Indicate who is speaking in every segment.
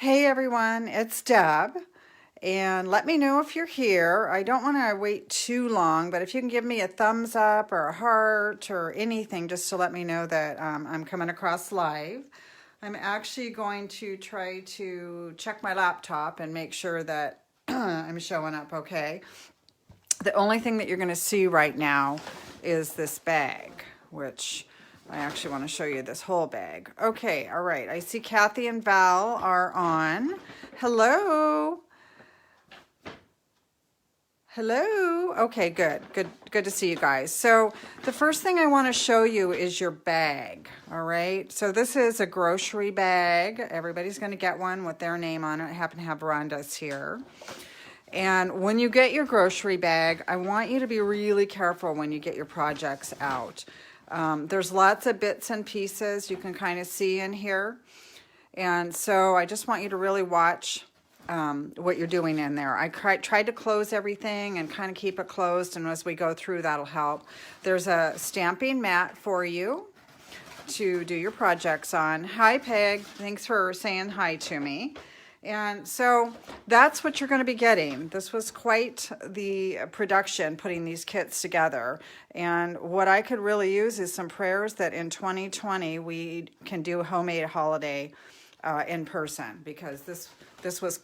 Speaker 1: Hey everyone, it's Deb, and let me know if you're here. I don't want to wait too long, but if you can give me a thumbs up or a heart or anything just to let me know that I'm coming across live. I'm actually going to try to check my laptop and make sure that I'm showing up okay. The only thing that you're going to see right now is this bag, which I actually want to show you this whole bag. Okay, all right. I see Kathy and Val are on. Hello. Hello. Okay, good. Good to see you guys. So the first thing I want to show you is your bag. All right. So this is a grocery bag. Everybody's going to get one with their name on it. I happen to have Rhonda's here. And when you get your grocery bag, I want you to be really careful when you get your projects out. There's lots of bits and pieces you can kind of see in here. And so I just want you to really watch what you're doing in there. I tried to close everything and kind of keep it closed, and as we go through, that'll help. There's a stamping mat for you to do your projects on. Hi, Peg. Thanks for saying hi to me. And so that's what you're going to be getting. This was quite the production putting these kits together. And what I could really use is some prayers that in 2020 we can do a homemade holiday in person, because this was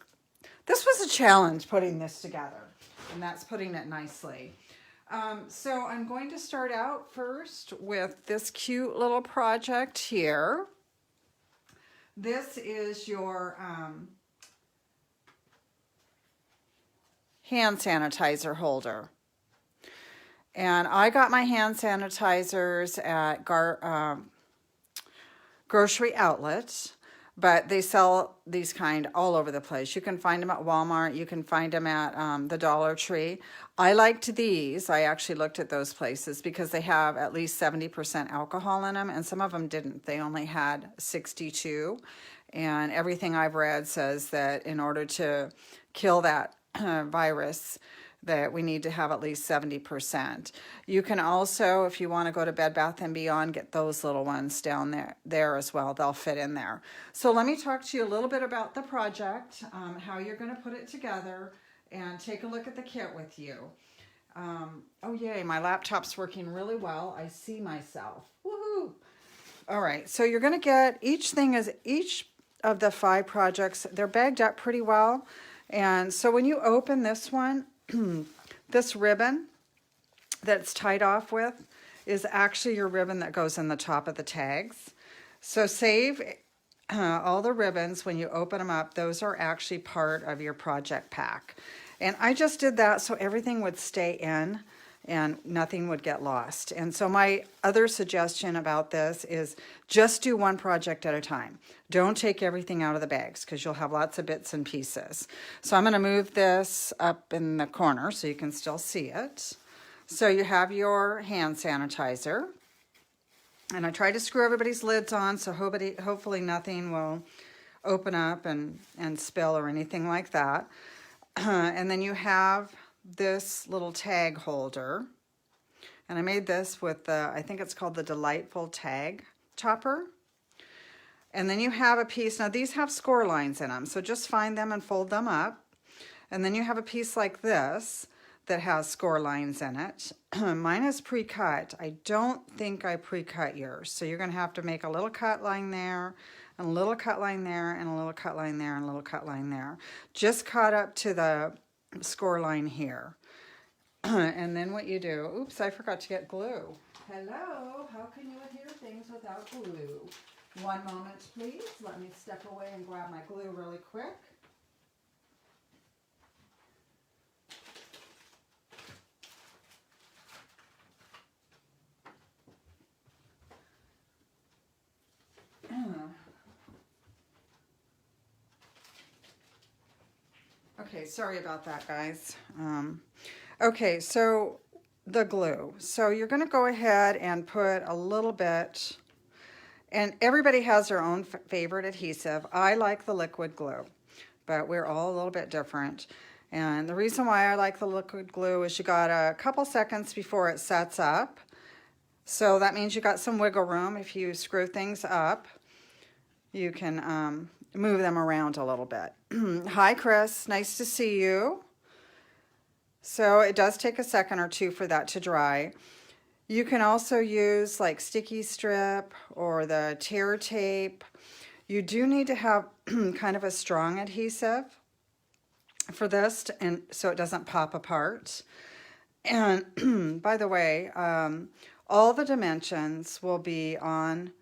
Speaker 1: a challenge putting this together, and that's putting it nicely. So I'm going to start out first with this cute little project here. This is your hand sanitizer holder. And I got my hand sanitizers at grocery outlets, but they sell these kind all over the place. You can find them at Walmart. You can find them at the Dollar Tree. I liked these. I actually looked at those places because they have at least 70% alcohol in them, and some of them didn't. They only had 62. And everything I've read says that in order to kill that virus, that we need to have at least 70%. You can also, if you want to go to Bed Bath & Beyond, get those little ones down there as well. They'll fit in there. So let me talk to you a little bit about the project, how you're going to put it together, and take a look at the kit with you. Oh yay, my laptop's working really well. I see myself. Woohoo! All right, so you're going to get each of the 5 projects, they're bagged up pretty well. And so when you open this one, this ribbon that's tied off with is actually your ribbon that goes in the top of the tags. So save all the ribbons when you open them up. Those are actually part of your project pack. And I just did that so everything would stay in and nothing would get lost. And so my other suggestion about this is just do one project at a time. Don't take everything out of the bags because you'll have lots of bits and pieces. So I'm going to move this up in the corner so you can still see it. So you have your hand sanitizer. And I tried to screw everybody's lids on so hopefully nothing will open up and spill or anything like that. And then you have this little tag holder, and I made this with I think it's called the Delightful Tag Topper. And then you have a piece, now these have score lines in them, so just find them and fold them up. And then you have a piece like this that has score lines in it. Mine is pre-cut. I don't think I pre-cut yours, so you're going to have to make a little cut line there, and a little cut line there, and a little cut line there, and a little cut line there. Just cut up to the score line here. And then what you do, oops, I forgot to get glue. Hello, how can you adhere things without glue? One moment, please. Let me step away and grab my glue really quick. Okay, sorry about that, guys. Okay, so the glue. So you're going to go ahead and put a little bit, and everybody has their own favorite adhesive. I like the liquid glue, but we're all a little bit different. And the reason why I like the liquid glue is you got a couple seconds before it sets up. So that means you got some wiggle room if you screw things up. you can move them around a little bit. Hi, Chris. Nice to see you. So it does take a second or two for that to dry. You can also use like sticky strip or the tear tape. You do need to have kind of a strong adhesive for this, and so it doesn't pop apart. And by the way, all the dimensions will be on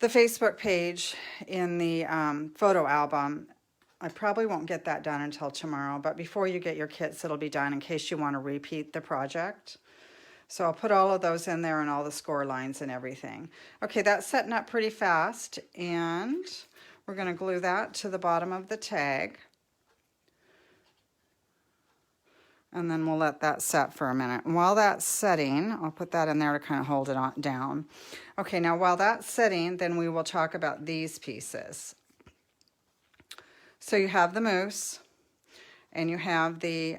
Speaker 1: the Facebook page in the photo album. I probably won't get that done until tomorrow, but before you get your kits, it'll be done in case you want to repeat the project. So I'll put all of those in there and all the score lines and everything. Okay, that's setting up pretty fast, and we're going to glue that to the bottom of the tag. And then we'll let that set for a minute. And while that's setting, I'll put that in there to kind of hold it on down. Okay, now while that's setting, then we will talk about these pieces. So you have the moose, and you have the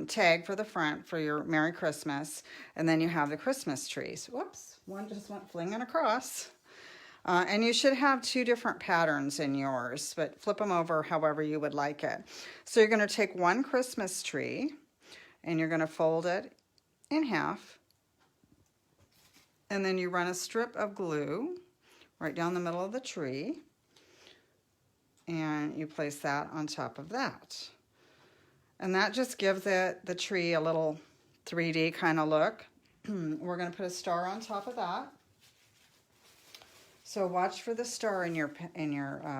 Speaker 1: tag for the front for your Merry Christmas, and then you have the Christmas trees. Whoops, one just went flinging across. And you should have two different patterns in yours, but flip them over however you would like it. So you're going to take one Christmas tree, and you're going to fold it in half, and then you run a strip of glue right down the middle of the tree, and you place that on top of that. And that just gives it, the tree, a little 3D kind of look. We're going to put a star on top of that. So watch for the star in your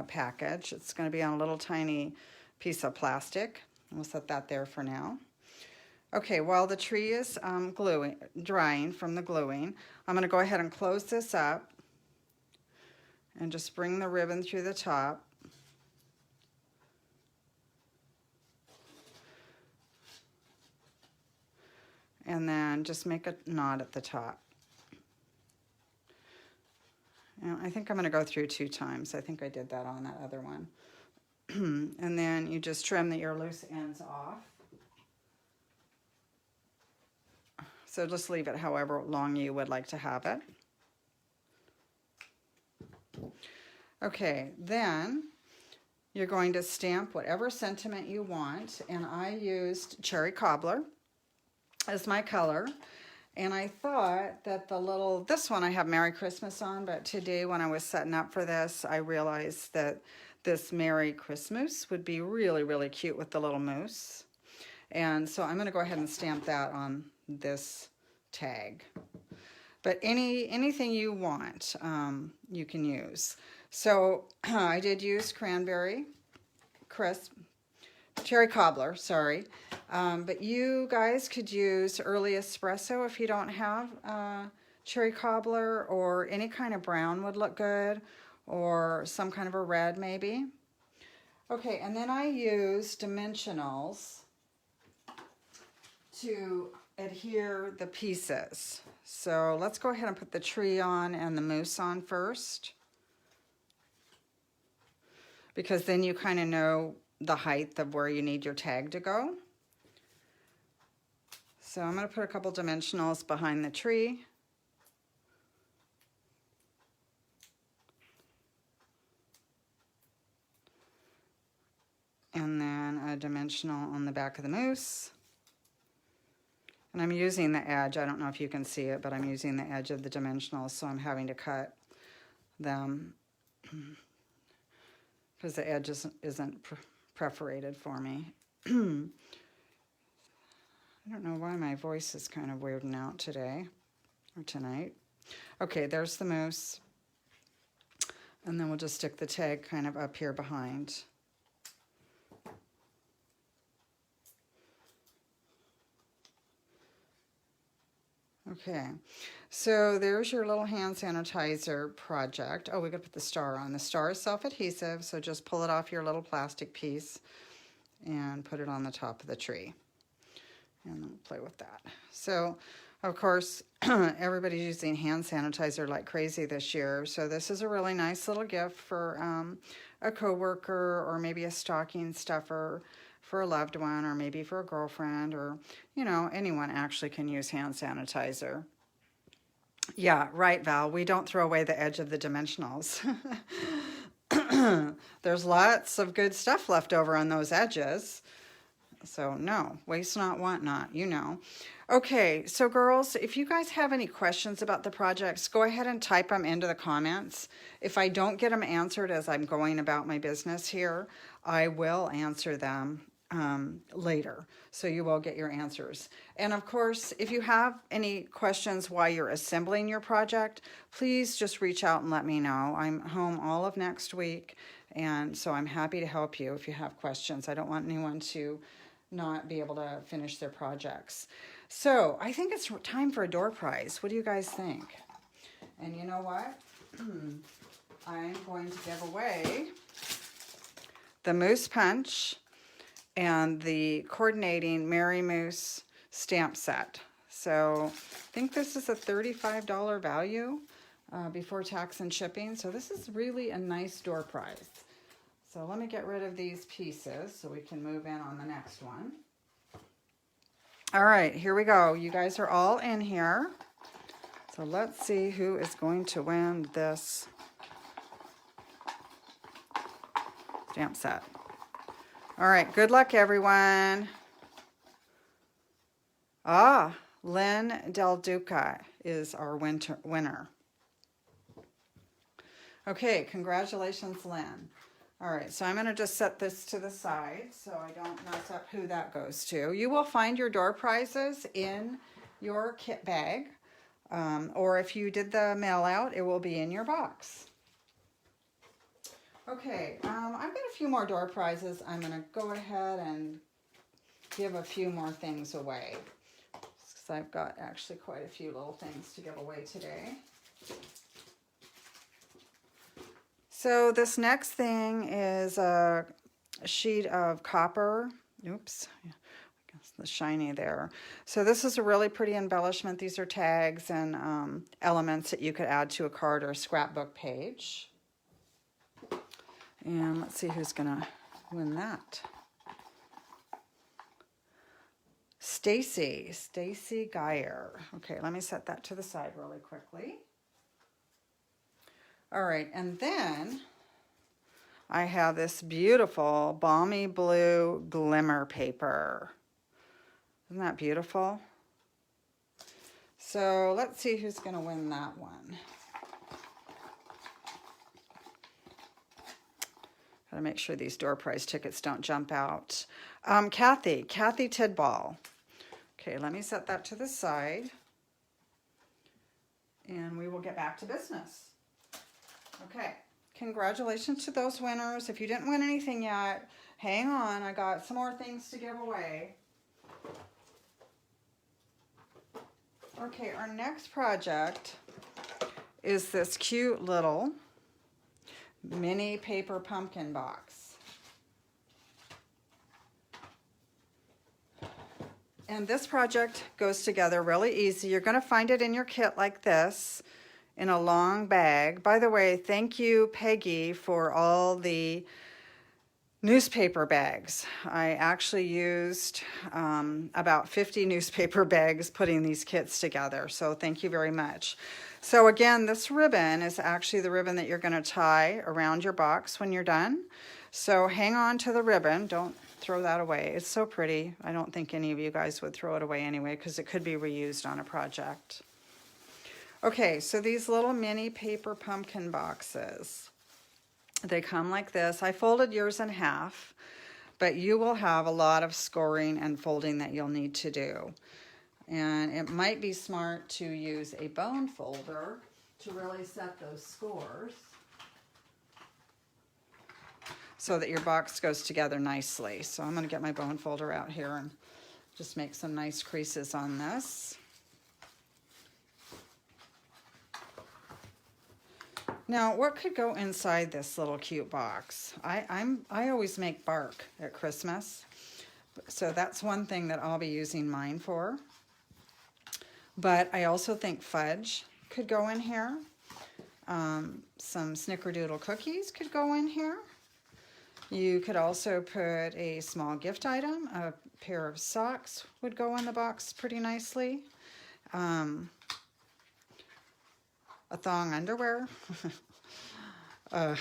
Speaker 1: package. It's going to be on a little tiny piece of plastic. We'll set that there for now. Okay, while the tree is drying from the gluing, I'm going to go ahead and close this up and just bring the ribbon through the top. And then just make a knot at the top. And I think I'm going to go through 2 times. I think I did that on that other one. And then you just trim your loose ends off. So just leave it however long you would like to have it. Okay, then you're going to stamp whatever sentiment you want. And I used Cherry Cobbler as my color. And I thought that this one I have Merry Christmas on, but today when I was setting up for this, I realized that this Merry Christmas would be really, really cute with the little moose. And so I'm going to go ahead and stamp that on this tag. But anything you want, you can use. So I did use Cherry Cobbler, sorry. But you guys could use early espresso if you don't have Cherry Cobbler, or any kind of brown would look good, or some kind of a red maybe. Okay, and then I used dimensionals to adhere the pieces. So let's go ahead and put the tree on and the moose on first, because then you kind of know the height of where you need your tag to go. So I'm going to put a couple dimensionals behind the tree. And then a dimensional on the back of the moose. And I'm using the edge. I don't know if you can see it, but I'm using the edge of the dimensionals, so I'm having to cut them because the edge isn't perforated for me. I don't know why my voice is kind of weirding out today or tonight. Okay, there's the moose. And then we'll just stick the tag kind of up here behind. Okay, so there's your little hand sanitizer project. Oh, we gotta put the star on. The star is self-adhesive, so just pull it off your little plastic piece and put it on the top of the tree. And then we'll play with that. So, of course, everybody's using hand sanitizer like crazy this year. So this is a really nice little gift for a coworker, or maybe a stocking stuffer for a loved one, or maybe for a girlfriend, or, you know, anyone actually can use hand sanitizer. Yeah, right, Val. We don't throw away the edge of the dimensionals. There's lots of good stuff left over on those edges. So no, waste not, want not, you know. Okay, so girls, if you guys have any questions about the projects, go ahead and type them into the comments. If I don't get them answered as I'm going about my business here, I will answer them later. So you will get your answers. And of course, if you have any questions while you're assembling your project, please just reach out and let me know. I'm home all of next week, and so I'm happy to help you if you have questions. I don't want anyone to not be able to finish their projects. So I think it's time for a door prize. What do you guys think? And you know what? I'm going to give away the Moose Punch and the coordinating Mary Moose stamp set. So I think this is a $35 value before tax and shipping. So this is really a nice door prize. So let me get rid of these pieces so we can move in on the next one. All right, here we go. You guys are all in here. So let's see who is going to win this stamp set. All right, good luck, everyone. Lynn Del Duca is our winner. Okay, congratulations, Lynn. All right, so I'm going to just set this to the side so I don't mess up who that goes to. You will find your door prizes in your kit bag, or if you did the mail out, it will be in your box. Okay, I've got a few more door prizes. I'm going to go ahead and give a few more things away, because I've got actually quite a few little things to give away today. So this next thing is a sheet of copper. Oops, I guess the shiny there. So this is a really pretty embellishment. These are tags and elements that you could add to a card or a scrapbook page. And let's see who's gonna win that. Stacy Geyer. Okay, let me set that to the side really quickly. All right, and then I have this beautiful balmy blue glimmer paper. Isn't that beautiful? So let's see who's going to win that one. Got to make sure these door prize tickets don't jump out. Kathy Tidball. Okay, let me set that to the side. And we will get back to business. Okay, congratulations to those winners. If you didn't win anything yet, hang on. I got some more things to give away. Okay, our next project is this cute little mini paper pumpkin box. And this project goes together really easy. You're going to find it in your kit like this, in a long bag. By the way, thank you, Peggy, for all the newspaper bags. I actually used about 50 newspaper bags putting these kits together, so thank you very much. So again, this ribbon is actually the ribbon that you're going to tie around your box when you're done. So hang on to the ribbon. Don't throw that away. It's so pretty. I don't think any of you guys would throw it away anyway, because it could be reused on a project. Okay, so these little mini paper pumpkin boxes, they come like this. I folded yours in half, but you will have a lot of scoring and folding that you'll need to do. And it might be smart to use a bone folder to really set those scores so that your box goes together nicely. So I'm going to get my bone folder out here and just make some nice creases on this. Now, what could go inside this little cute box? I always make bark at Christmas, so that's one thing that I'll be using mine for. But I also think fudge could go in here. Some snickerdoodle cookies could go in here. You could also put a small gift item. A pair of socks would go in the box pretty nicely. a thong underwear. uh,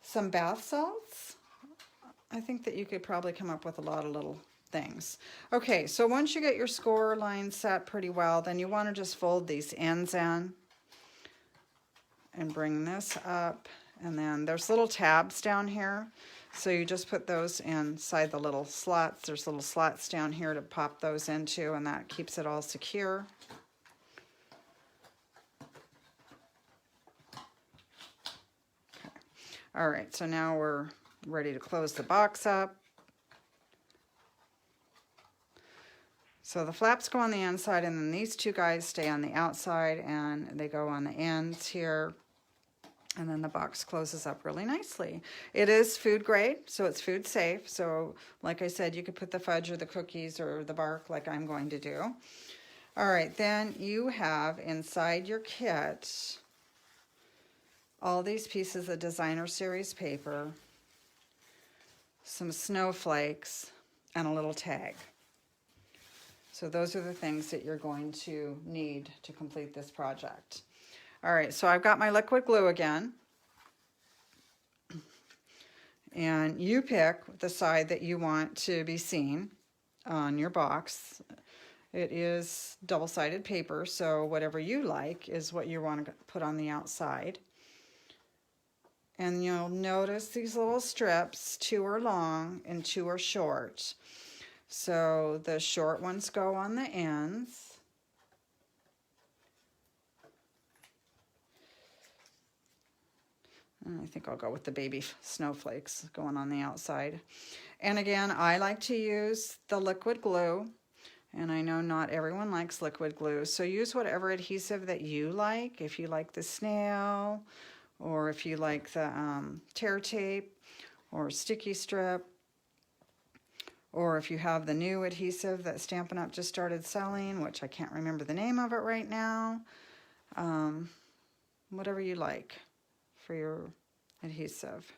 Speaker 1: some bath salts. I think that you could probably come up with a lot of little things. Okay, so once you get your score line set pretty well, then you want to just fold these ends in and bring this up. And then there's little tabs down here. So you just put those inside the little slots. There's little slots down here to pop those into, and that keeps it all secure. Okay. All right, so now we're ready to close the box up. So the flaps go on the inside, and then these two guys stay on the outside, and they go on the ends here. And then the box closes up really nicely. It is food grade, so it's food safe. So like I said, you could put the fudge or the cookies or the bark like I'm going to do. All right, then you have inside your kit all these pieces of designer series paper, some snowflakes, and a little tag. So those are the things that you're going to need to complete this project. All right, so I've got my liquid glue again. And you pick the side that you want to be seen on your box. It is double-sided paper, so whatever you like is what you want to put on the outside. And you'll notice these little strips, 2 are long and 2 are short. So the short ones go on the ends. I think I'll go with the baby snowflakes going on the outside. And again, I like to use the liquid glue. And I know not everyone likes liquid glue. So use whatever adhesive that you like. If you like the snail, or if you like the tear tape, or sticky strip, or if you have the new adhesive that Stampin' Up! Just started selling, which I can't remember the name of it right now. Whatever you like for your adhesive.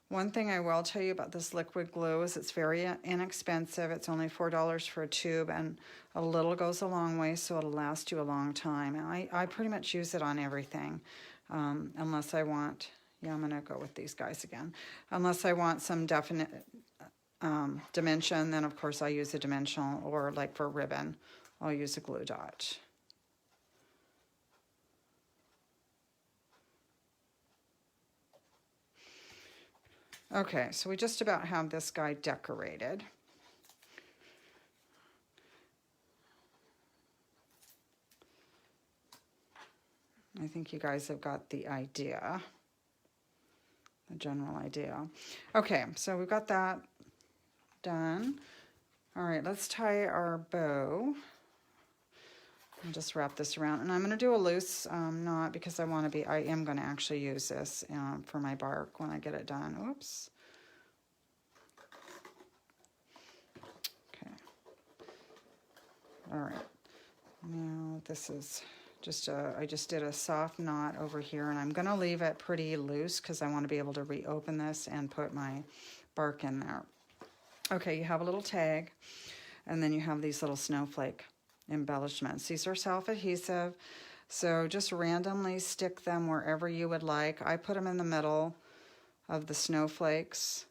Speaker 1: One thing I will tell you about this liquid glue is it's very inexpensive. It's only $4 for a tube, and a little goes a long way, so it'll last you a long time. And I pretty much use it on everything, unless I want, yeah, I'm going to go with these guys again. Unless I want some definite dimension, then of course I use a dimensional, or like for ribbon, I'll use a glue dot. Okay, so we just about have this guy decorated. I think you guys have got the idea, the general idea. Okay, so we've got that done. All right, let's tie our bow. I'll just wrap this around, and I'm going to do a loose knot because I am going to actually use this for my bark when I get it done. Oops. Okay. All right. Now this is just I just did a soft knot over here, and I'm going to leave it pretty loose because I want to be able to reopen this and put my bark in there. Okay, you have a little tag, and then you have these little snowflake embellishments. These are self-adhesive, so just randomly stick them wherever you would like. I put them in the middle of the snowflakes,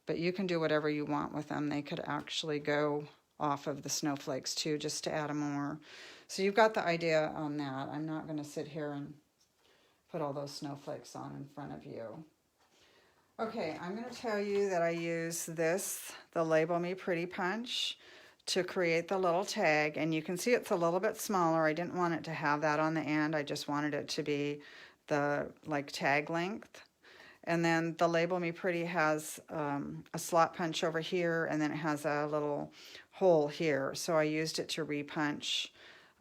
Speaker 1: but you can do whatever you want with them. They could actually go off of the snowflakes too, just to add more. So you've got the idea on that. I'm not going to sit here and put all those snowflakes on in front of you. Okay, I'm going to tell you that I use this, the Label Me Pretty punch, to create the little tag, and you can see it's a little bit smaller. I didn't want it to have that on the end. I just wanted it to be the like tag length. And then the Label Me Pretty has a slot punch over here, and then it has a little hole here. So I used it to repunch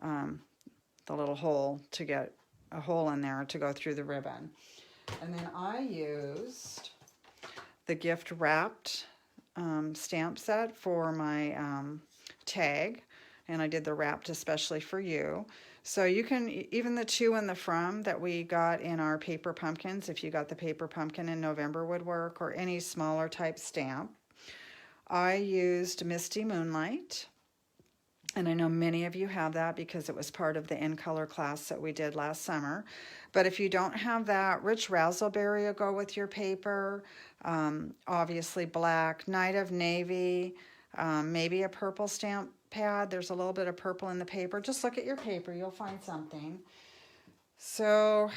Speaker 1: the little hole to get a hole in there to go through the ribbon. And then I used the gift wrapped stamp set for my tag, and I did the wrapped especially for you. So you can, even the to and the from that we got in our paper pumpkins, if you got the paper pumpkin in November would work, or any smaller type stamp. I used Misty Moonlight, And I know many of you have that because it was part of the in color class that we did last summer. But if you don't have that, rich razzleberry will go with your paper. Obviously black, night of navy, maybe a purple stamp pad. There's a little bit of purple in the paper. Just look at your paper, you'll find something. So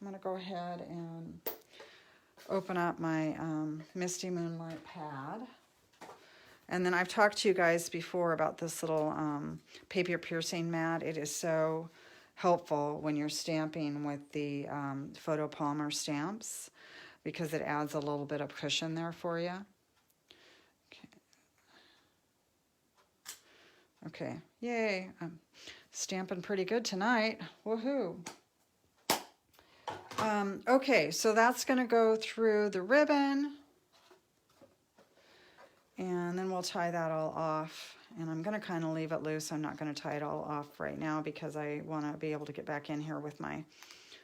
Speaker 1: I'm gonna go ahead and open up my Misty Moonlight pad. And then I've talked to you guys before about this little paper piercing mat. It is so helpful when you're stamping with the photo polymer stamps because it adds a little bit of cushion there for you. Okay, yay, I'm stamping pretty good tonight. Woohoo. Okay, so that's going to go through the ribbon. And then we'll tie that all off. And I'm going to kind of leave it loose. I'm not going to tie it all off right now because I want to be able to get back in here with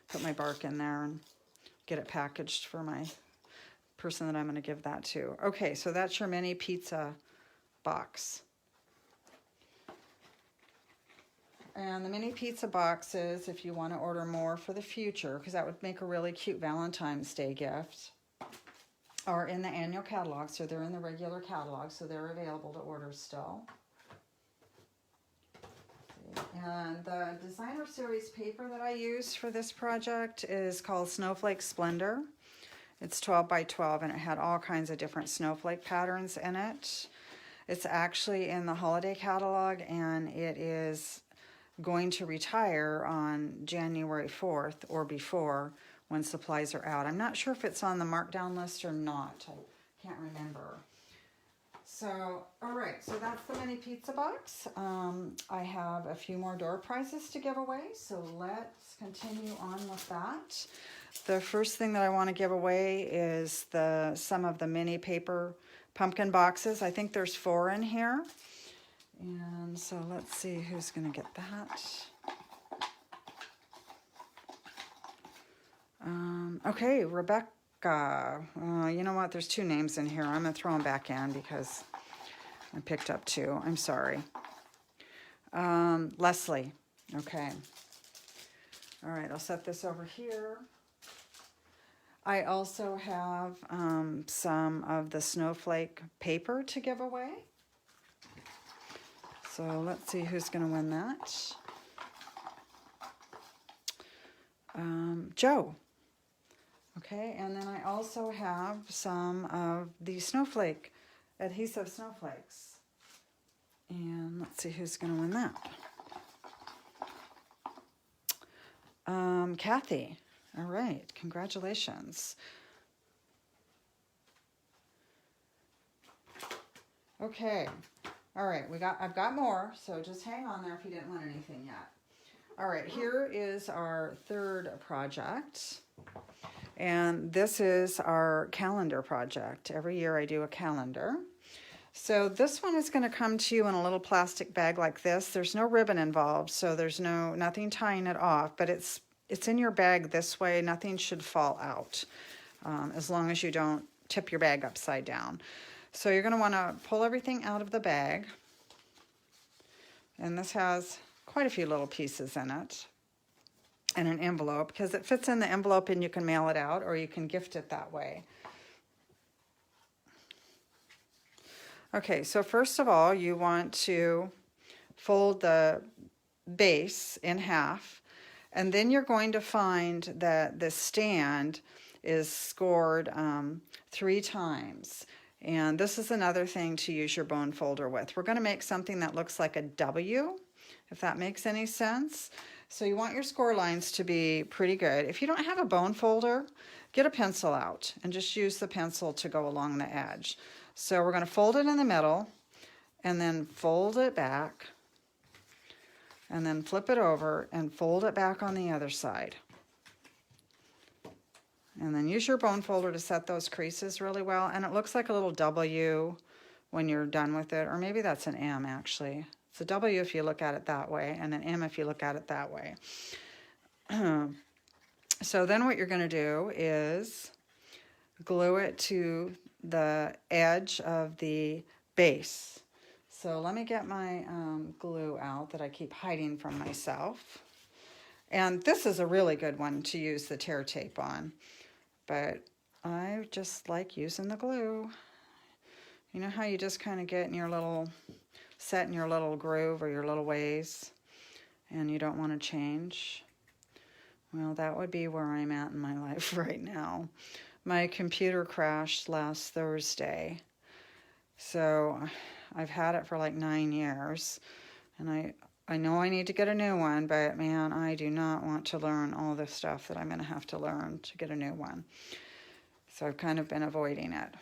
Speaker 1: put my bark in there and get it packaged for my person that I'm going to give that to. Okay, so that's your mini pizza box. And the mini pizza boxes, if you want to order more for the future, because that would make a really cute Valentine's Day gift, are in the annual catalog, so they're in the regular catalog, so they're available to order still. And the designer series paper that I used for this project is called Snowflake Splendor. It's 12 by 12 and it had all kinds of different snowflake patterns in it. It's actually in the holiday catalog and it is going to retire on January 4th or before when supplies are out. I'm not sure if it's on the markdown list or not. I can't remember. So, all right, so that's the mini pizza box. I have a few more door prizes to give away, so let's continue on with that. The first thing that I want to give away is some of the mini paper pumpkin boxes. I think there's 4 in here. And so let's see who's going to get that. Okay, Rebecca. You know what? There's 2 names in here. I'm going to throw them back in because I picked up 2. I'm sorry. Leslie. Okay. All right, I'll set this over here. I also have some of the snowflake paper to give away. So let's see who's going to win that. Joe. Okay, and then I also have some of the snowflake, adhesive snowflakes. And let's see who's going to win that. Kathy. All right, congratulations. Okay, all right, I've got more, so just hang on there if you didn't win anything yet. All right, here is our third project. And this is our calendar project. Every year I do a calendar. So this one is going to come to you in a little plastic bag like this. There's no ribbon involved, so there's nothing tying it off, but it's in your bag this way. Nothing should fall out as long as you don't tip your bag upside down. So you're going to want to pull everything out of the bag. And this has quite a few little pieces in it. And an envelope, because it fits in the envelope and you can mail it out or you can gift it that way. Okay, so first of all, you want to fold the base in half, and then you're going to find that the stand is scored 3 times. And this is another thing to use your bone folder with. We're going to make something that looks like a W, if that makes any sense. So you want your score lines to be pretty good. If you don't have a bone folder, get a pencil out and just use the pencil to go along the edge. So we're going to fold it in the middle and then fold it back and then flip it over and fold it back on the other side. And then use your bone folder to set those creases really well. And it looks like a little W when you're done with it, or maybe that's an M actually. It's a W if you look at it that way, and an M if you look at it that way. So then what you're going to do is glue it to the edge of the base. So let me get my glue out that I keep hiding from myself. And this is a really good one to use the tear tape on, but I just like using the glue. You know how you just kind of get in your little, set in your little groove or your little ways, and you don't want to change? Well, that would be where I'm at in my life right now. My computer crashed last Thursday, so I've had it for like 9 years, and I know I need to get a new one, but man, I do not want to learn all the stuff that I'm going to have to learn to get a new one. So I've kind of been avoiding it,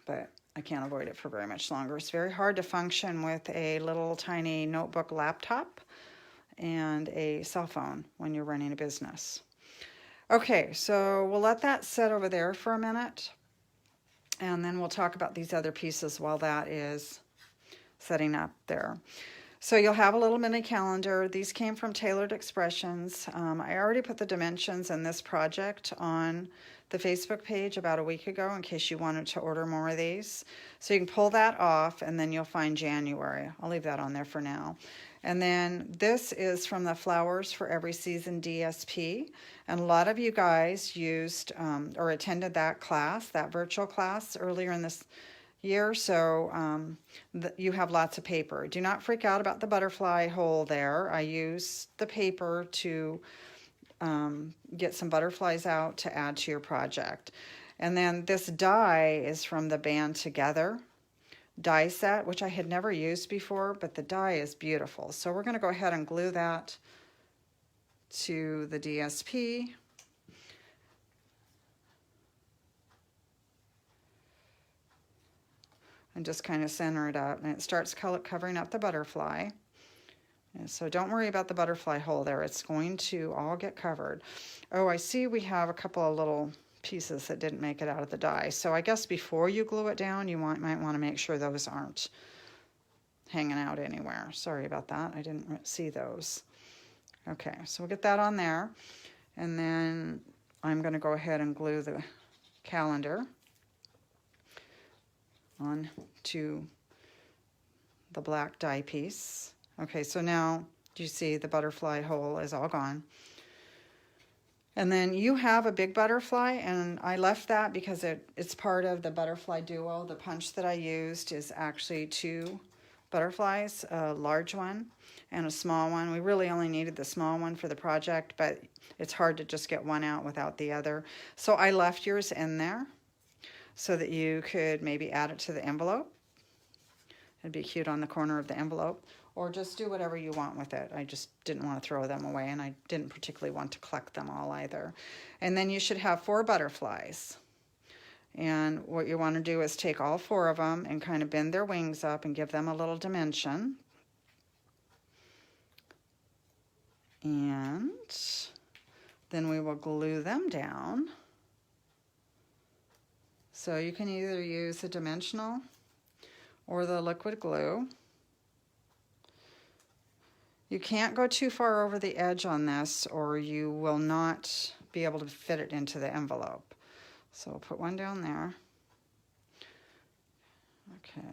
Speaker 1: but I can't avoid it for very much longer. It's very hard to function with a little tiny notebook laptop and a cell phone when you're running a business. Okay, so we'll let that sit over there for a minute, and then we'll talk about these other pieces while that is setting up there. So you'll have a little mini calendar. These came from Tailored Expressions. I already put the dimensions in this project on the Facebook page about a week ago in case you wanted to order more of these. So you can pull that off, and then you'll find January. I'll leave that on there for now. And then this is from the Flowers for Every Season DSP. And a lot of you guys used or attended that class, that virtual class earlier in this year, so you have lots of paper. Do not freak out about the butterfly hole there. I use the paper to get some butterflies out to add to your project. And then this die is from the Band Together die set, which I had never used before, but the die is beautiful. So we're going to go ahead and glue that to the DSP. And just kind of center it up, and it starts covering up the butterfly. And so don't worry about the butterfly hole there. It's going to all get covered. Oh, I see we have a couple of little pieces that didn't make it out of the die. So I guess before you glue it down, you might want to make sure those aren't hanging out anywhere. Sorry about that. I didn't see those. Okay, so we'll get that on there. And then I'm going to go ahead and glue the calendar on to the black die piece. Okay, so now you see the butterfly hole is all gone. And then you have a big butterfly, and I left that because it's part of the butterfly duo. The punch that I used is actually 2 butterflies, a large one and a small one. We really only needed the small one for the project, but it's hard to just get one out without the other. So I left yours in there so that you could maybe add it to the envelope. It'd be cute on the corner of the envelope, or just do whatever you want with it. I just didn't want to throw them away, and I didn't particularly want to collect them all either. And then you should have 4 butterflies. And what you want to do is take all 4 of them and kind of bend their wings up and give them a little dimension. And then we will glue them down. So you can either use the dimensional or the liquid glue. You can't go too far over the edge on this, or you will not be able to fit it into the envelope. So I'll put one down there. Okay.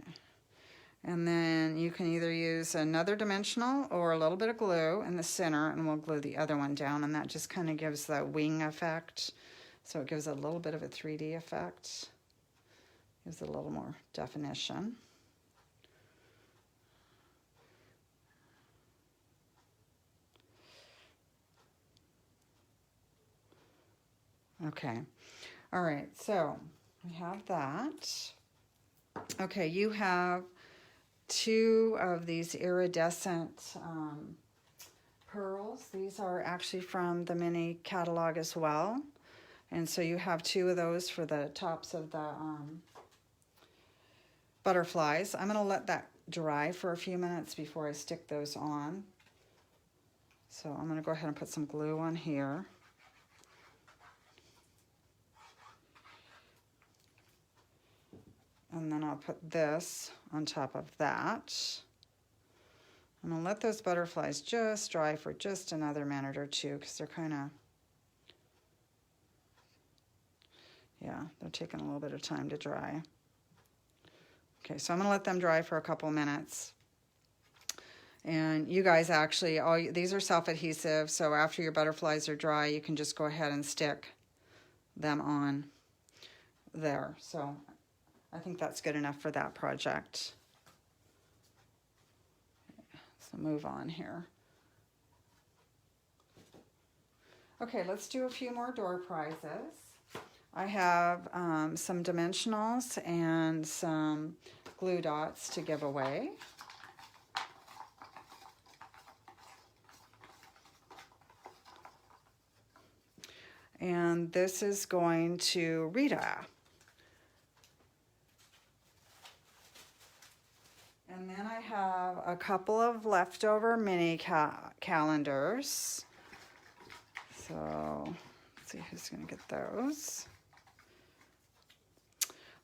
Speaker 1: And then you can either use another dimensional or a little bit of glue in the center, and we'll glue the other one down, and that just kind of gives the wing effect. So it gives a little bit of a 3D effect. Gives it a little more definition. Okay. All right, so we have that. Okay, you have 2 of these iridescent pearls. These are actually from the mini catalog as well. And so you have 2 of those for the tops of the butterflies. I'm going to let that dry for a few minutes before I stick those on. So I'm going to go ahead and put some glue on here. And then I'll put this on top of that. I'm going to let those butterflies just dry for just another minute or 2 because they're kind of, yeah, they're taking a little bit of time to dry. Okay, so I'm going to let them dry for a couple minutes. And you guys actually, these are self-adhesive, so after your butterflies are dry, you can just go ahead and stick them on there. So I think that's good enough for that project. So move on here. Okay, let's do a few more door prizes. I have some dimensionals and some glue dots to give away. And this is going to Rita. And then I have a couple of leftover mini calendars. So let's see who's going to get those.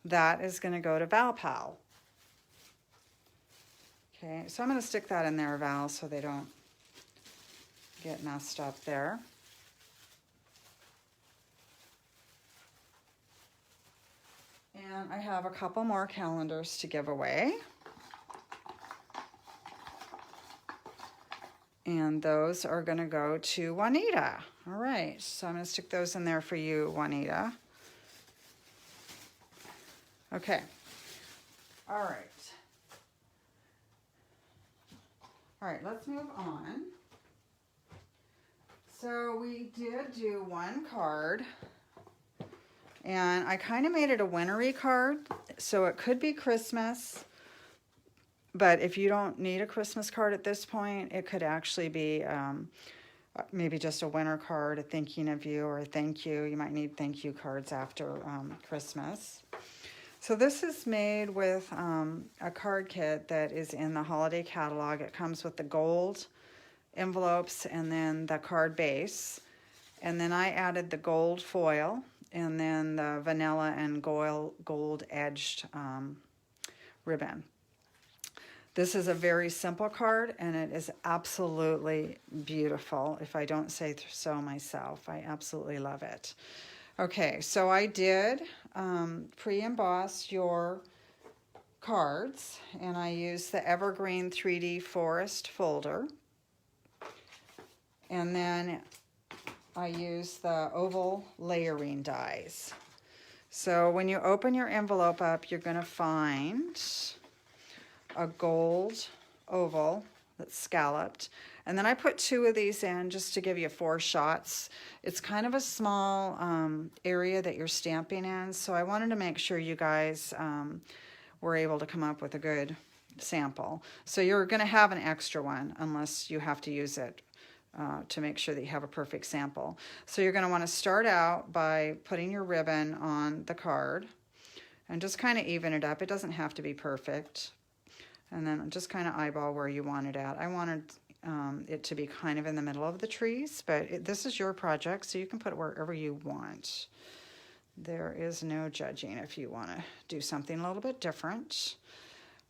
Speaker 1: That is going to go to Valpal. Okay, so I'm going to stick that in there, Val, so they don't get messed up there. And I have a couple more calendars to give away. And those are going to go to Juanita. All right, so I'm going to stick those in there for you, Juanita. Okay. All right. All right, let's move on. So we did do one card. And I kind of made it a wintry card, so it could be Christmas. But if you don't need a Christmas card at this point, it could actually be maybe just a winter card, a thinking of you, or a thank you. You might need thank you cards after Christmas. So this is made with a card kit that is in the holiday catalog. It comes with the gold envelopes and then the card base. And then I added the gold foil and then the vanilla and gold edged ribbon. This is a very simple card, and it is absolutely beautiful, if I don't say so myself. I absolutely love it. Okay, so I did pre-emboss your cards, and I used the Evergreen 3D Forest folder. And then I used the oval layering dies. So when you open your envelope up, you're going to find a gold oval that's scalloped. And then I put 2 of these in just to give you 4 shots. It's kind of a small area that you're stamping in, so I wanted to make sure you guys were able to come up with a good sample. So you're going to have an extra one unless you have to use it to make sure that you have a perfect sample. So you're going to want to start out by putting your ribbon on the card and just kind of even it up. It doesn't have to be perfect. And then just kind of eyeball where you want it at. I wanted it to be kind of in the middle of the trees, but this is your project, so you can put it wherever you want. There is no judging if you want to do something a little bit different.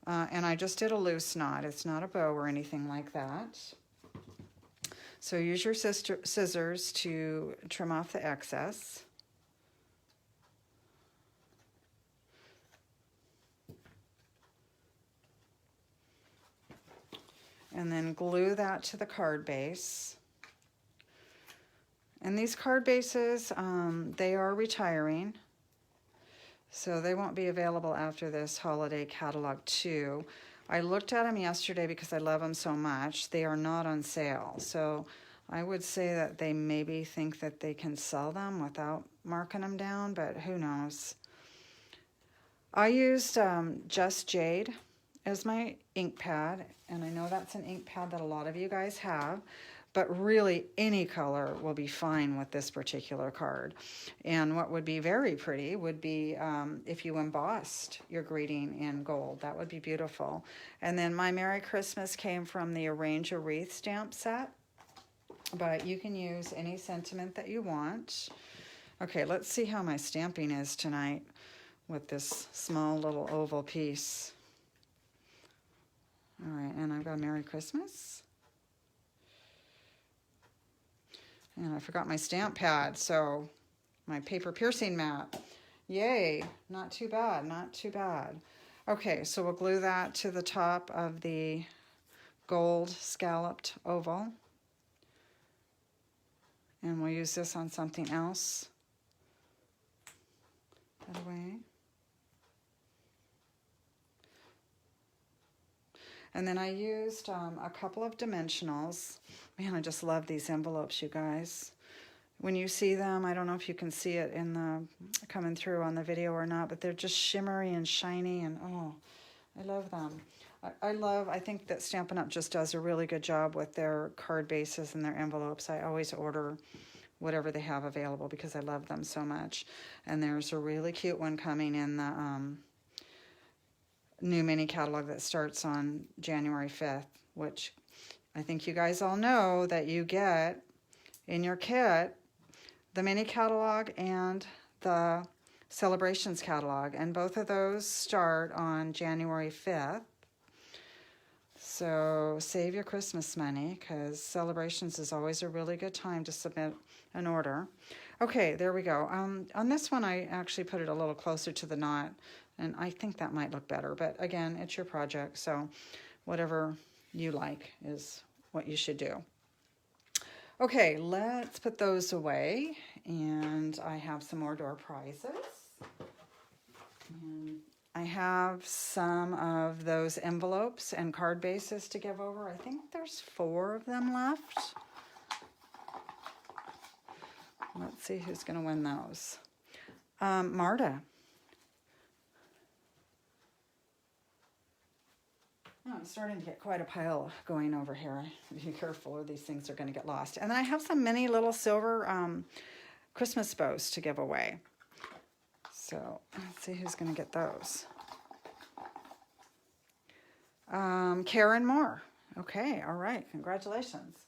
Speaker 1: And I just did a loose knot. It's not a bow or anything like that. So use your scissors to trim off the excess. And then glue that to the card base. And these card bases, they are retiring, so they won't be available after this holiday catalog too. I looked at them yesterday because I love them so much. They are not on sale, so I would say that they maybe think that they can sell them without marking them down, but who knows. I used Just Jade as my ink pad, and I know that's an ink pad that a lot of you guys have, but really any color will be fine with this particular card. And what would be very pretty would be if you embossed your greeting in gold. That would be beautiful. And then my Merry Christmas came from the Arrange a Wreath stamp set, but you can use any sentiment that you want. Okay, let's see how my stamping is tonight with this small little oval piece. All right, and I've got Merry Christmas. And I forgot my stamp pad, so my paper piercing mat. Yay, not too bad, not too bad. Okay, so we'll glue that to the top of the gold scalloped oval. And we'll use this on something else. That away. And then I used a couple of dimensionals. Man, I just love these envelopes, you guys. When you see them, I don't know if you can see it in the coming through on the video or not, but they're just shimmery and shiny, and oh, I love them. I think that Stampin' Up! Just does a really good job with their card bases and their envelopes. I always order whatever they have available because I love them so much. And there's a really cute one coming in the new mini catalog that starts on January 5th, which I think you guys all know that you get in your kit the mini catalog and the celebrations catalog, and both of those start on January 5th. So save your Christmas money, because celebrations is always a really good time to submit an order. Okay, there we go. On this one, I actually put it a little closer to the knot, and I think that might look better. But again, it's your project, so whatever you like is what you should do. Okay, let's put those away, and I have some more door prizes. And I have some of those envelopes and card bases to give over. I think there's 4 of them left. Let's see who's going to win those. Marta. Oh, I'm starting to get quite a pile going over here. Be careful or these things are going to get lost. And then I have some mini little silver Christmas bows to give away. So let's see who's going to get those. Karen Moore. Okay, all right. Congratulations.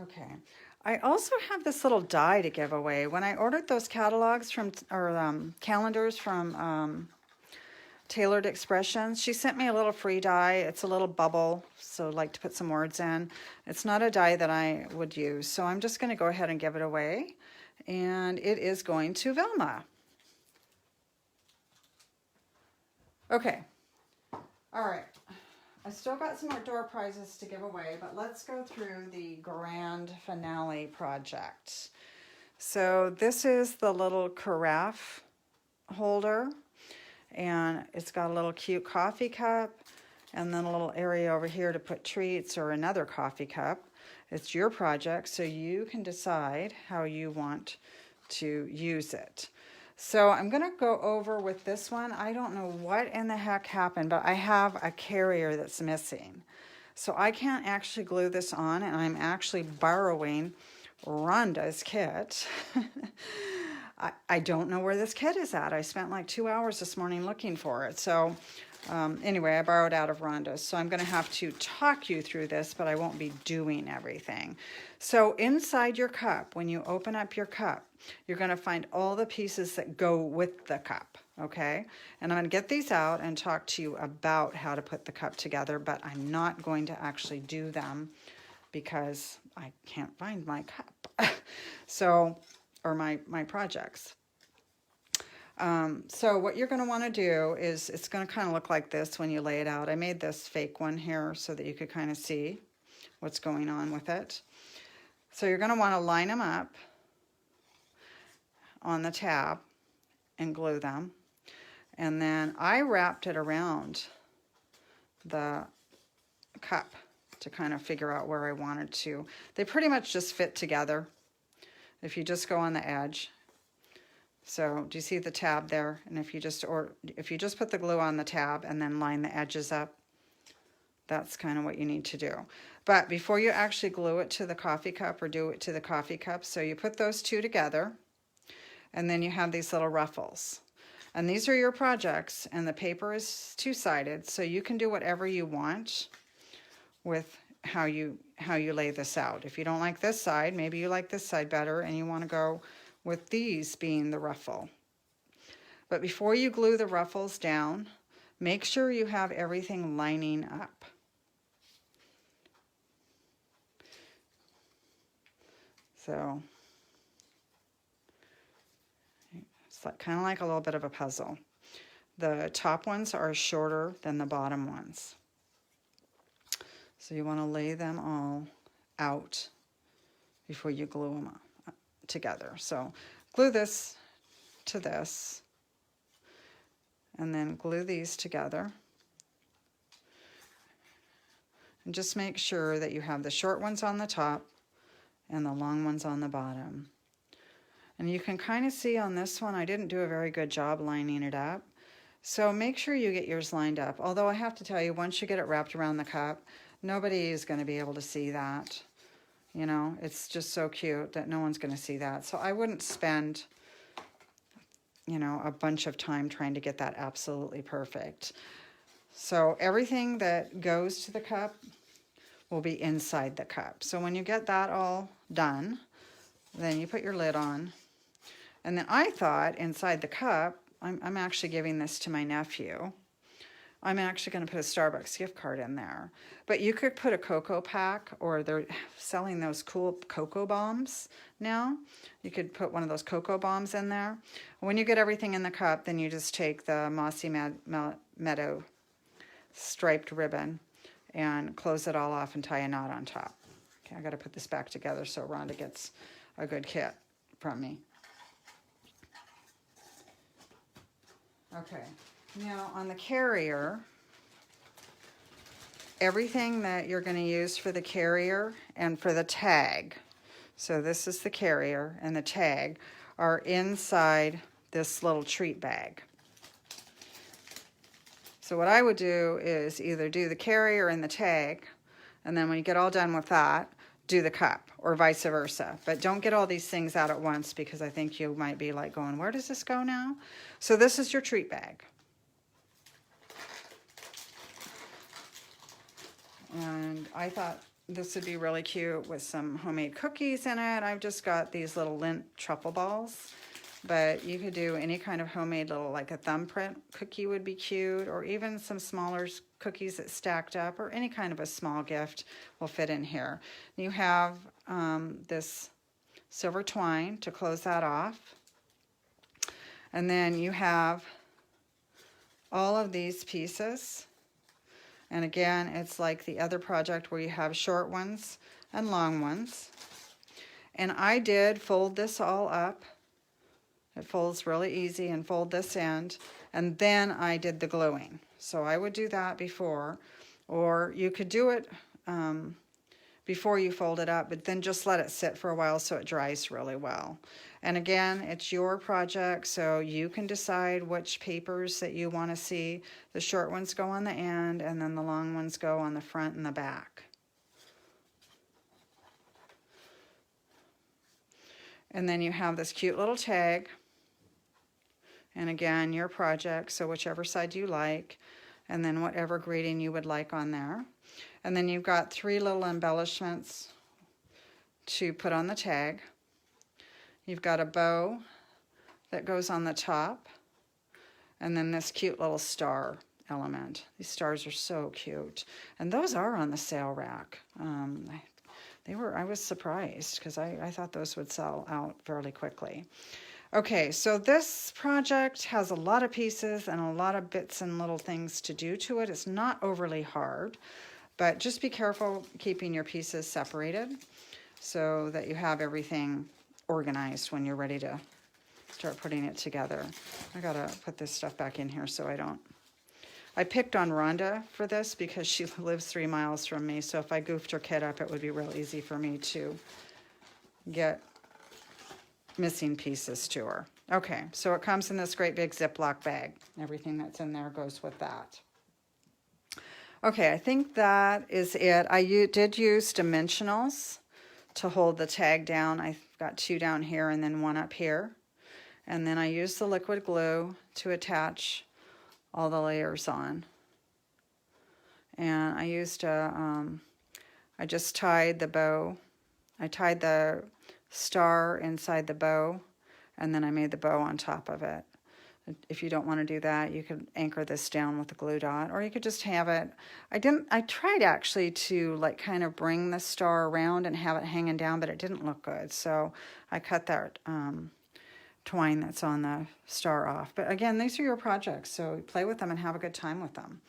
Speaker 1: Okay. I also have this little die to give away. When I ordered those catalogs from, or calendars from Tailored Expressions, she sent me a little free die. It's a little bubble, so I'd like to put some words in. It's not a die that I would use, so I'm just going to go ahead and give it away. And it is going to Velma. Okay. All right. I still got some more door prizes to give away, but let's go through the grand finale project. So this is the little carafe holder, and it's got a little cute coffee cup, and then a little area over here to put treats or another coffee cup. It's your project, so you can decide how you want to use it. So I'm going to go over with this one. I don't know what in the heck happened, but I have a carrier that's missing. So I can't actually glue this on, and I'm actually borrowing Rhonda's kit. I don't know where this kit is at. I spent like 2 hours this morning looking for it. So anyway, I borrowed out of Rhonda's. So I'm going to have to talk you through this, but I won't be doing everything. So inside your cup, when you open up your cup, you're going to find all the pieces that go with the cup, okay? And I'm going to get these out and talk to you about how to put the cup together, but I'm not going to actually do them because I can't find my cup. So, or my projects. So what you're going to want to do is, it's going to kind of look like this when you lay it out. I made this fake one here so that you could kind of see what's going on with it. So you're going to want to line them up on the tab and glue them. And then I wrapped it around the cup to kind of figure out where I wanted to. They pretty much just fit together if you just go on the edge. So do you see the tab there? And if you just put the glue on the tab and then line the edges up, that's kind of what you need to do. But before you actually glue it to the coffee cup or do it to the coffee cup, so you put those two together, and then you have these little ruffles. And these are your projects, and the paper is two-sided, so you can do whatever you want with how you lay this out. If you don't like this side, maybe you like this side better and you want to go with these being the ruffle. But before you glue the ruffles down, make sure you have everything lining up. So It's like, kind of like a little bit of a puzzle. The top ones are shorter than the bottom ones. So you want to lay them all out before you glue them together. So glue this to this, and then glue these together. And just make sure that you have the short ones on the top and the long ones on the bottom. And you can kind of see on this one, I didn't do a very good job lining it up. So make sure you get yours lined up. Although I have to tell you, once you get it wrapped around the cup, nobody is going to be able to see that. You know, it's just so cute that no one's going to see that. So I wouldn't spend, you know, a bunch of time trying to get that absolutely perfect. So everything that goes to the cup will be inside the cup. So when you get that all done, then you put your lid on. And then I thought inside the cup, I'm actually giving this to my nephew. I'm actually going to put a Starbucks gift card in there. But you could put a cocoa pack, or they're selling those cool cocoa bombs now. You could put one of those cocoa bombs in there. When you get everything in the cup, then you just take the Mossy Meadow striped ribbon and close it all off and tie a knot on top. Okay, I got to put this back together so Rhonda gets a good kit from me. Okay, now on the carrier, everything that you're going to use for the carrier and for the tag, so this is the carrier and the tag, are inside this little treat bag. So what I would do is either do the carrier and the tag, and then when you get all done with that, do the cup, or vice versa. But don't get all these things out at once, because I think you might be like going, where does this go now? So this is your treat bag. And I thought this would be really cute with some homemade cookies in it. I've just got these little lint truffle balls. But you could do any kind of homemade little, like a thumbprint cookie would be cute, or even some smaller cookies that stacked up, or any kind of a small gift will fit in here. You have this silver twine to close that off. And then you have all of these pieces. And again, it's like the other project where you have short ones and long ones. And I did fold this all up. It folds really easy, and fold this end, and then I did the gluing. So I would do that before, or you could do it before you fold it up, but then just let it sit for a while so it dries really well. And again, it's your project, so you can decide which papers that you want to see. The short ones go on the end, and then the long ones go on the front and the back. And then you have this cute little tag. And again, your project, so whichever side you like, and then whatever grading you would like on there. And then you've got 3 little embellishments to put on the tag. You've got a bow that goes on the top, and then this cute little star element. These stars are so cute. And those are on the sale rack. I was surprised, because I thought those would sell out fairly quickly. Okay, so this project has a lot of pieces and a lot of bits and little things to do to it. It's not overly hard, but just be careful keeping your pieces separated so that you have everything organized when you're ready to start putting it together. I gotta put this stuff back in here so I don't. I picked on Rhonda for this because she lives 3 miles from me, so if I goofed her kit up, it would be real easy for me to get missing pieces to her. Okay, so it comes in this great big Ziploc bag. Everything that's in there goes with that. Okay, I think that is it. I did use dimensionals to hold the tag down. I've got 2 down here and then 1 up here. And then I used the liquid glue to attach all the layers on. And I used I just tied the bow. I tied the star inside the bow, and then I made the bow on top of it. If you don't want to do that, you could anchor this down with a glue dot, or you could just have it. I tried actually to like kind of bring the star around and have it hanging down, but it didn't look good. So I cut that twine that's on the star off. But again, these are your projects, so play with them and have a good time with them.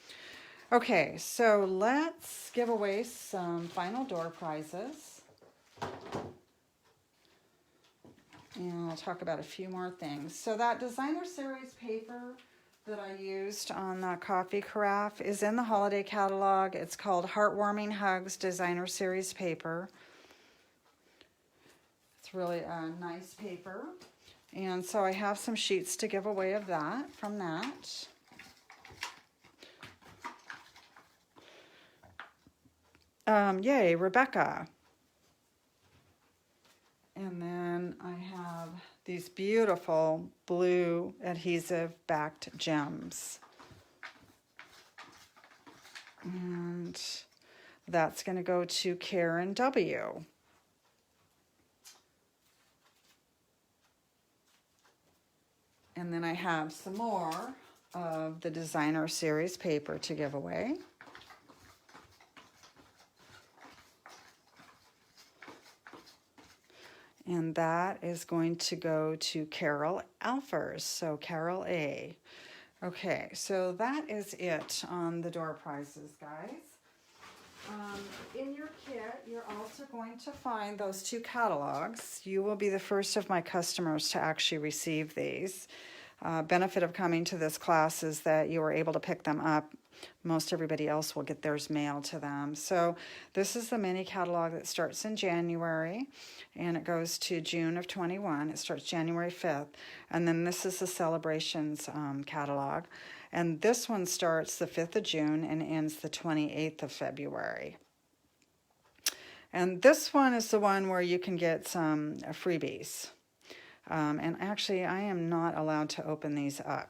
Speaker 1: Okay, so let's give away some final door prizes. And I'll talk about a few more things. So that designer series paper that I used on the coffee carafe is in the holiday catalog. It's called Heartwarming Hugs Designer Series Paper. It's really a nice paper. And so I have some sheets to give away of that, from that. Yay, Rebecca. And then I have these beautiful blue adhesive backed gems. And that's going to go to Karen W. And then I have some more of the designer series paper to give away. And that is going to go to Carol Alfers, so Carol A. Okay, so that is it on the door prizes, guys. In your kit, you're also going to find those 2 catalogs. You will be the first of my customers to actually receive these. Benefit of coming to this class is that you are able to pick them up. Most everybody else will get theirs mailed to them. So this is the mini catalog that starts in January, and it goes to June of 21. It starts January 5th. And then this is the Celebrations catalog. And this one starts the 5th of June and ends the 28th of February. And this one is the one where you can get some freebies. And actually, I am not allowed to open these up.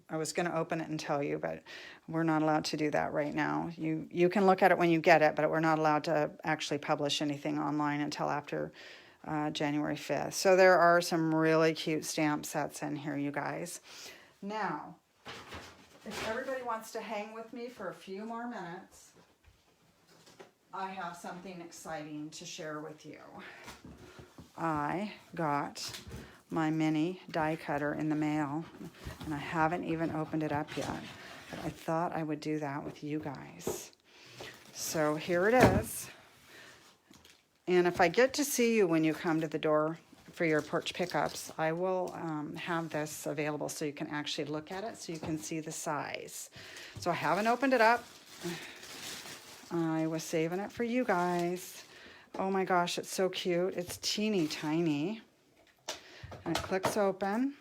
Speaker 1: I was going to open it and tell you, but we're not allowed to do that right now. You can look at it when you get it, but we're not allowed to actually publish anything online until after January 5th. So there are some really cute stamp sets in here, you guys. Now, if everybody wants to hang with me for a few more minutes, I have something exciting to share with you. I got my mini die cutter in the mail, and I haven't even opened it up yet, but I thought I would do that with you guys. So here it is. And if I get to see you when you come to the door for your porch pickups, I will have this available so you can actually look at it, so you can see the size. So I haven't opened it up. I was saving it for you guys. Oh my gosh, it's so cute. It's teeny tiny. And it clicks open.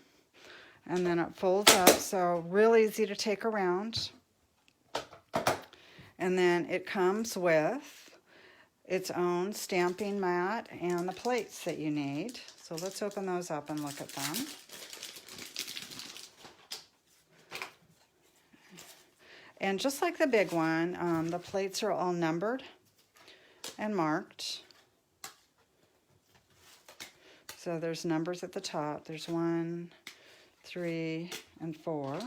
Speaker 1: And then it folds up, so real easy to take around. And then it comes with its own stamping mat and the plates that you need. So let's open those up and look at them. And just like the big one, the plates are all numbered and marked. So there's numbers at the top. There's 1, 3, and 4.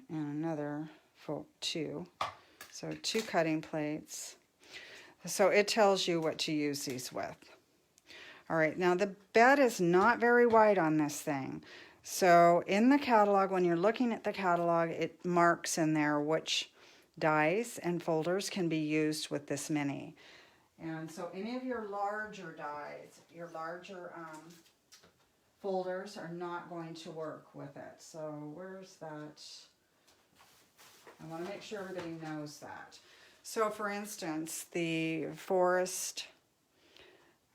Speaker 1: And another 2. So 2 cutting plates. So it tells you what to use these with. All right, now the bed is not very wide on this thing. So in the catalog, when you're looking at the catalog, it marks in there which dies and folders can be used with this mini. And so any of your larger dies, your larger folders are not going to work with it. So where's that? I want to make sure everybody knows that. So for instance, the forest,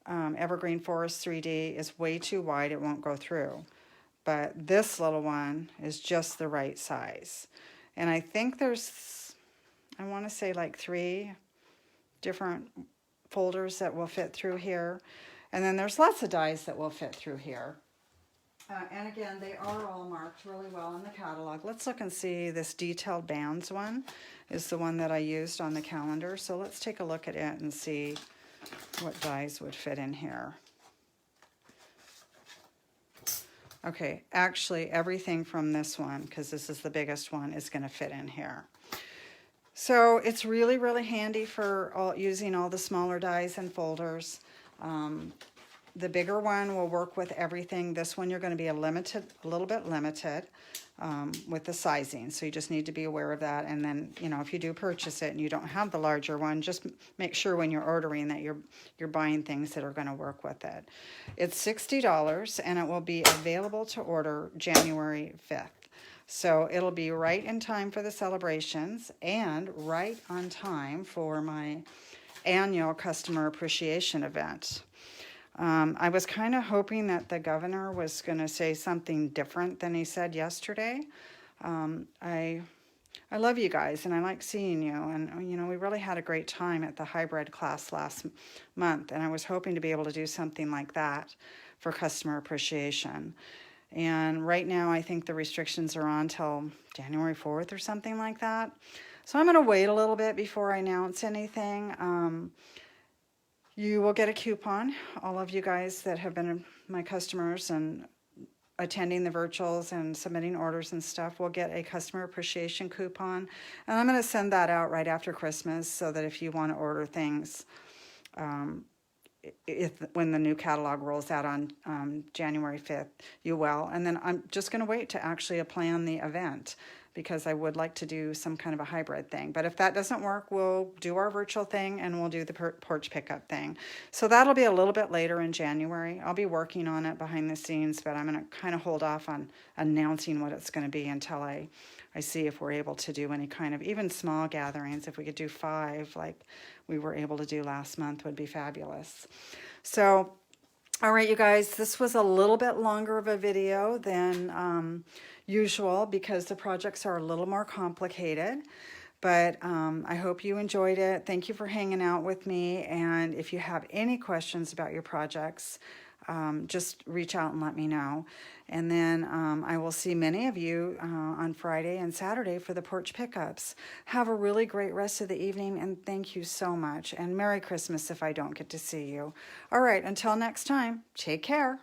Speaker 1: Evergreen Forest 3D is way too wide. It won't go through. But this little one is just the right size. And I think there's, I want to say like 3 different folders that will fit through here. And then there's lots of dies that will fit through here. And again, they are all marked really well in the catalog. Let's look and see. This detailed bands one is the one that I used on the calendar. So let's take a look at it and see what dies would fit in here. Okay, actually everything from this one, because this is the biggest one, is going to fit in here. So it's really, really handy for using all the smaller dies and folders. the bigger one will work with everything. This one you're going to be a little bit limited with the sizing. So you just need to be aware of that. And then, you know, if you do purchase it and you don't have the larger one, just make sure when you're ordering that you're buying things that are going to work with it. It's $60 and it will be available to order January 5th. So it'll be right in time for the celebrations and right on time for my annual customer appreciation event. I was kind of hoping that the governor was going to say something different than he said yesterday. I love you guys and I like seeing you, and you know, we really had a great time at the hybrid class last month, and I was hoping to be able to do something like that for customer appreciation. And right now I think the restrictions are on till January 4th or something like that. So I'm going to wait a little bit before I announce anything. You will get a coupon. All of you guys that have been my customers and attending the virtuals and submitting orders and stuff will get a customer appreciation coupon. And I'm going to send that out right after Christmas so that if you want to order things, when the new catalog rolls out on January 5th, you will. And then I'm just going to wait to actually plan the event because I would like to do some kind of a hybrid thing. But if that doesn't work, we'll do our virtual thing and we'll do the porch pickup thing. So that'll be a little bit later in January. I'll be working on it behind the scenes, but I'm going to kind of hold off on announcing what it's going to be until I see if we're able to do any kind of even small gatherings. If we could do 5 like we were able to do last month would be fabulous. So, all right, you guys, this was a little bit longer of a video than usual because the projects are a little more complicated. But I hope you enjoyed it. Thank you for hanging out with me. And if you have any questions about your projects, just reach out and let me know. And then I will see many of you on Friday and Saturday for the porch pickups. Have a really great rest of the evening, and thank you so much. And Merry Christmas if I don't get to see you. All right, until next time, take care.